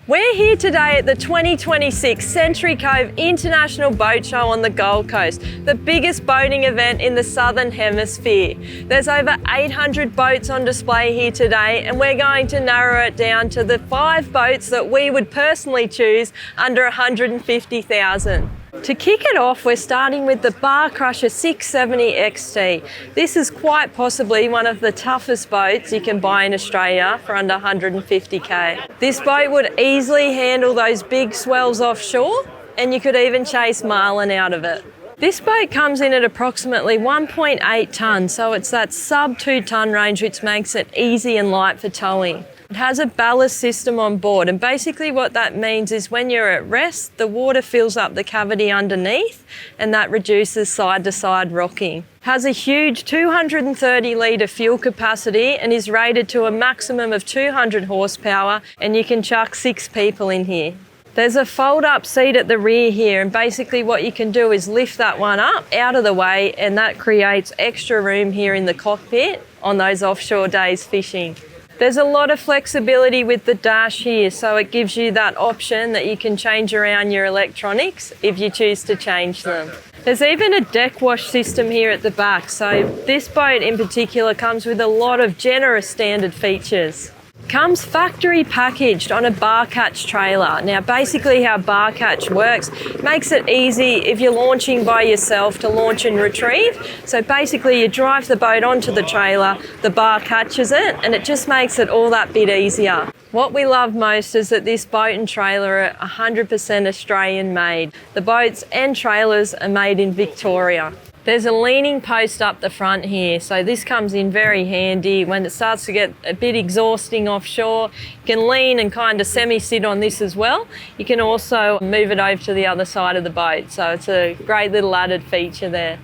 We're here today at the 2026 Century Cove International Boat Show on the Gold Coast, the biggest boating event in the Southern Hemisphere. There's over 800 boats on display here today, and we're going to narrow it down to the 5 boats that we would personally choose under $150,000. To kick it off, we're starting with the Bar Crusher 670 XT. This is quite possibly one of the toughest boats you can buy in Australia for under $150K. This boat would easily handle those big swells offshore, and you could even chase marlin out of it. This boat comes in at approximately 1.8 tonnes, so it's that sub 2 tonne range, which makes it easy and light for towing. It has a ballast system on board, and basically what that means is when you're at rest, the water fills up the cavity underneath, and that reduces side-to-side rocking. It has a huge 230 litre fuel capacity and is rated to a maximum of 200 horsepower, and you can chuck 6 people in here. There's a fold-up seat at the rear here, and basically what you can do is lift that one up out of the way, and that creates extra room here in the cockpit on those offshore days fishing. There's a lot of flexibility with the dash here, so it gives you that option that you can change around your electronics if you choose to change them. There's even a deck wash system here at the back, so this boat in particular comes with a lot of generous standard features. Comes factory packaged on a bar catch trailer. Now basically how bar catch works makes it easy if you're launching by yourself to launch and retrieve. So basically you drive the boat onto the trailer, the bar catches it, and it just makes it all that bit easier. What we love most is that this boat and trailer are 100% Australian made. The boats and trailers are made in Victoria. There's a leaning post up the front here, so this comes in very handy when it starts to get a bit exhausting offshore. You can lean and kind of semi-sit on this as well. You can also move it over to the other side of the boat, so it's a great little added feature there.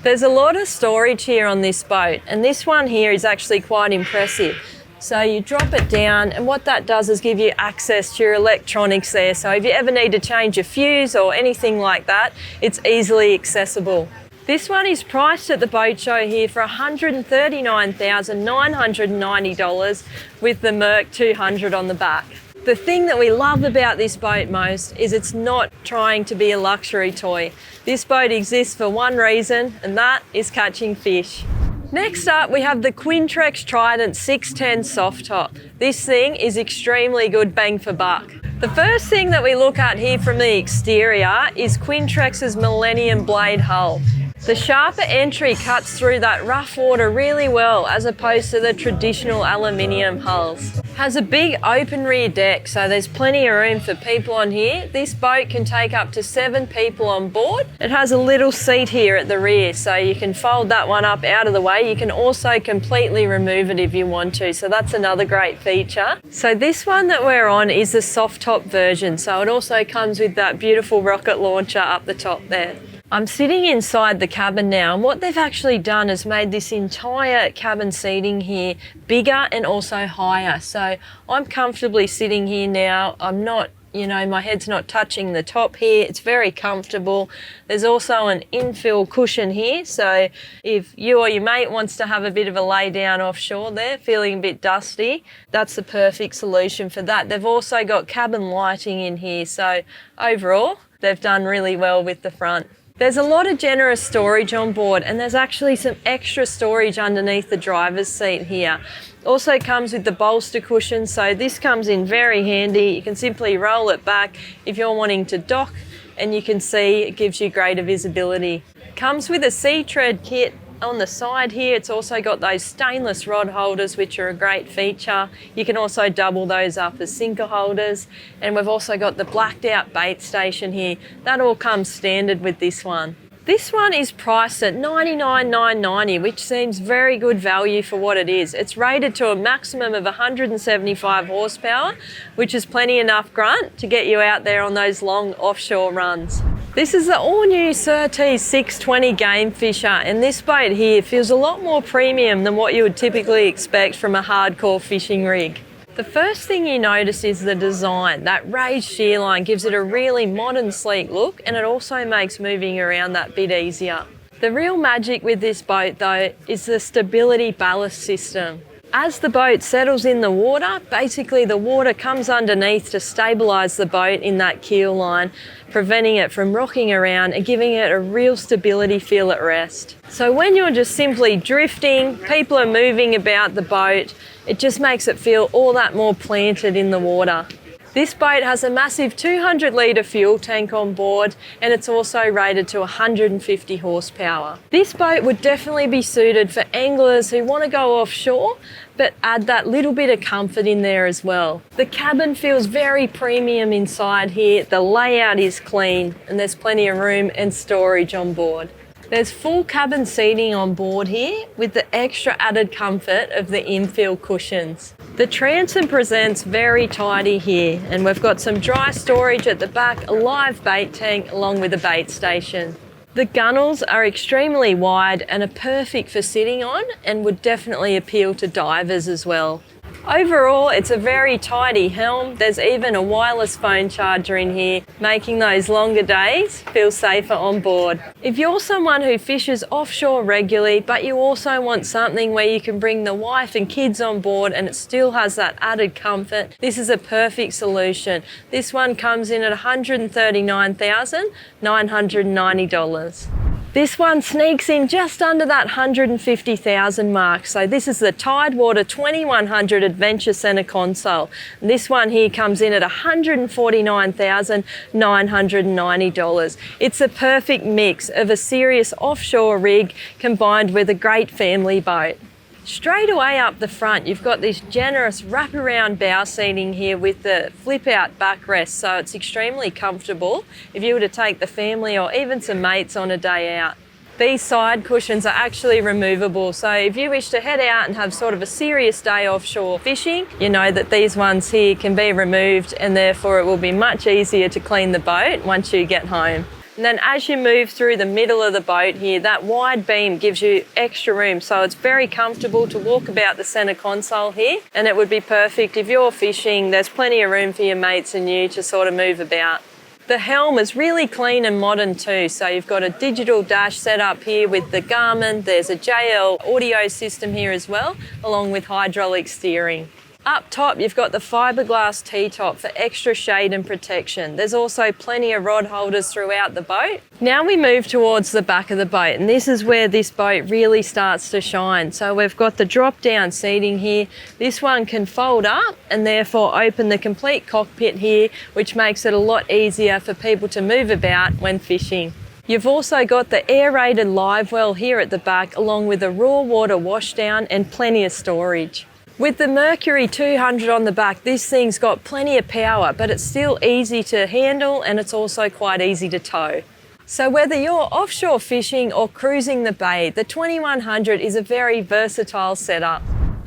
There's a lot of storage here on this boat, and this one here is actually quite impressive. So you drop it down, and what that does is give you access to your electronics there, so if you ever need to change a fuse or anything like that, it's easily accessible. This one is priced at the boat show here for $139,990 with the Merc 200 on the back. The thing that we love about this boat most is it's not trying to be a luxury toy. This boat exists for one reason, and that is catching fish. Next up, we have the Quintrex Trident 610 soft top. This thing is extremely good bang for buck. The first thing that we look at here from the exterior is Quintrex's Millennium blade hull. The sharper entry cuts through that rough water really well as opposed to the traditional aluminium hulls. Has a big open rear deck, so there's plenty of room for people on here. This boat can take up to 7 people on board. It has a little seat here at the rear, so you can fold that one up out of the way. You can also completely remove it if you want to, so that's another great feature. So this one that we're on is the soft top version, so it also comes with that beautiful rocket launcher up the top there. I'm sitting inside the cabin now, and what they've actually done is made this entire cabin seating here bigger and also higher. So I'm comfortably sitting here now. I'm not, my head's not touching the top here. It's very comfortable. There's also an infill cushion here, so if you or your mate wants to have a bit of a lay down offshore there, feeling a bit dusty, that's the perfect solution for that. They've also got cabin lighting in here, so overall, they've done really well with the front. There's a lot of generous storage on board, and there's actually some extra storage underneath the driver's seat here. Also comes with the bolster cushion, so this comes in very handy. You can simply roll it back if you're wanting to dock, and you can see it gives you greater visibility. Comes with a sea tread kit on the side here. It's also got those stainless rod holders, which are a great feature. You can also double those up as sinker holders, and we've also got the blacked out bait station here. That all comes standard with this one. This one is priced at $99,990, which seems very good value for what it is. It's rated to a maximum of 175 horsepower, which is plenty enough grunt to get you out there on those long offshore runs. This is the all-new Surtees 620 Game Fisher, and this boat here feels a lot more premium than what you would typically expect from a hardcore fishing rig. The first thing you notice is the design. That raised shear line gives it a really modern, sleek look, and it also makes moving around that bit easier. The real magic with this boat though is the stability ballast system. As the boat settles in the water, basically the water comes underneath to stabilise the boat in that keel line, preventing it from rocking around and giving it a real stability feel at rest. So when you're just simply drifting, people are moving about the boat, it just makes it feel all that more planted in the water. This boat has a massive 200 litre fuel tank on board, and it's also rated to 150 horsepower. This boat would definitely be suited for anglers who want to go offshore but add that little bit of comfort in there as well. The cabin feels very premium inside here, the layout is clean, and there's plenty of room and storage on board. There's full cabin seating on board here with the extra added comfort of the infill cushions. The transom presents very tidy here, and we've got some dry storage at the back, a live bait tank along with a bait station. The gunnels are extremely wide and are perfect for sitting on and would definitely appeal to divers as well. Overall, it's a very tidy helm. There's even a wireless phone charger in here, making those longer days feel safer on board. If you're someone who fishes offshore regularly, but you also want something where you can bring the wife and kids on board and it still has that added comfort, this is a perfect solution. This one comes in at $139,990. This one sneaks in just under that $150,000 mark. So this is the Tidewater 2100 Adventure Centre console. And this one here comes in at $149,990. It's a perfect mix of a serious offshore rig combined with a great family boat. Straight away up the front, you've got this generous wraparound bow seating here with the flip-out backrest, so it's extremely comfortable if you were to take the family or even some mates on a day out. These side cushions are actually removable, so if you wish to head out and have sort of a serious day offshore fishing, you know that these ones here can be removed, and therefore it will be much easier to clean the boat once you get home. And then as you move through the middle of the boat here, that wide beam gives you extra room, so it's very comfortable to walk about the centre console here, and it would be perfect if you're fishing. There's plenty of room for your mates and you to sort of move about. The helm is really clean and modern too, so you've got a digital dash set up here with the Garmin. There's a JL audio system here as well, along with hydraulic steering. Up top, you've got the fiberglass T-top for extra shade and protection. There's also plenty of rod holders throughout the boat. Now we move towards the back of the boat, and this is where this boat really starts to shine. So we've got the drop-down seating here. This one can fold up and therefore open the complete cockpit here, which makes it a lot easier for people to move about when fishing. You've also got the aerated live well here at the back, along with a raw water washdown and plenty of storage. With the Mercury 200 on the back, this thing's got plenty of power, but it's still easy to handle and it's also quite easy to tow. So whether you're offshore fishing or cruising the bay, the 2100 is a very versatile setup.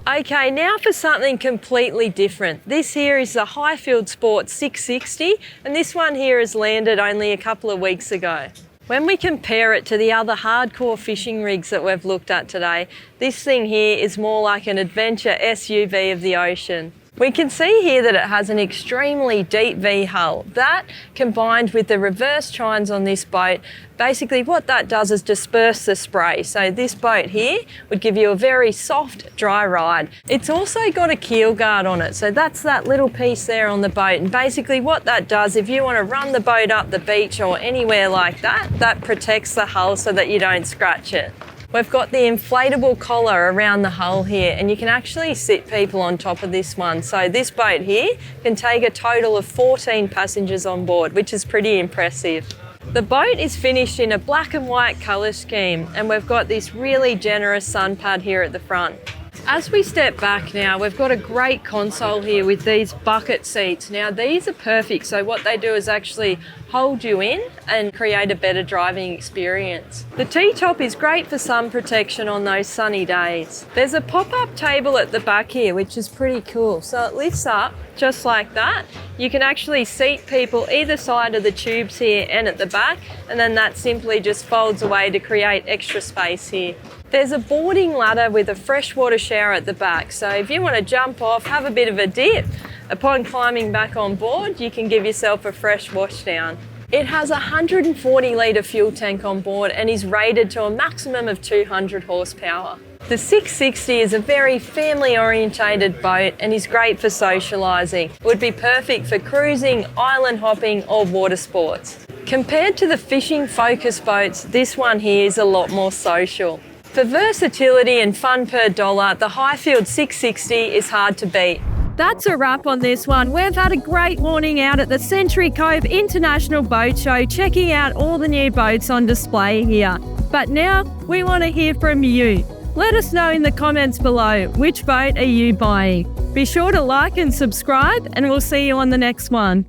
Okay, now for something completely different. This here is the Highfield Sport 660, and this one here has landed only a couple of weeks ago. When we compare it to the other hardcore fishing rigs that we've looked at today, this thing here is more like an adventure SUV of the ocean. We can see here that it has an extremely deep V hull. That, combined with the reverse tines on this boat, basically what that does is disperse the spray. So this boat here would give you a very soft, dry ride. It's also got a keel guard on it. So that's that little piece there on the boat. And basically what that does, if you want to run the boat up the beach or anywhere like that, that protects the hull so that you don't scratch it. We've got the inflatable collar around the hull here, and you can actually sit people on top of this one. So this boat here can take a total of 14 passengers on board, which is pretty impressive. The boat is finished in a black and white colour scheme, and we've got this really generous sun pad here at the front. As we step back now, we've got a great console here with these bucket seats. Now these are perfect, so what they do is actually hold you in and create a better driving experience. The T-top is great for sun protection on those sunny days. There's a pop-up table at the back here, which is pretty cool. So it lifts up just like that. You can actually seat people either side of the tubes here and at the back, and then that simply just folds away to create extra space here. There's a boarding ladder with a freshwater shower at the back, so if you want to jump off, have a bit of a dip, upon climbing back on board, you can give yourself a fresh wash down. It has a 140 litre fuel tank on board and is rated to a maximum of 200 horsepower. The 660 is a very family-orientated boat and is great for socialising. It would be perfect for cruising, island hopping or water sports. Compared to the fishing focus boats, this one here is a lot more social. For versatility and fun per dollar, the Highfield 660 is hard to beat. That's a wrap on this one. We've had a great morning out at the Century Cove International Boat Show, checking out all the new boats on display here. But now we want to hear from you. Let us know in the comments below, which boat are you buying? Be sure to like and subscribe, and we'll see you on the next one.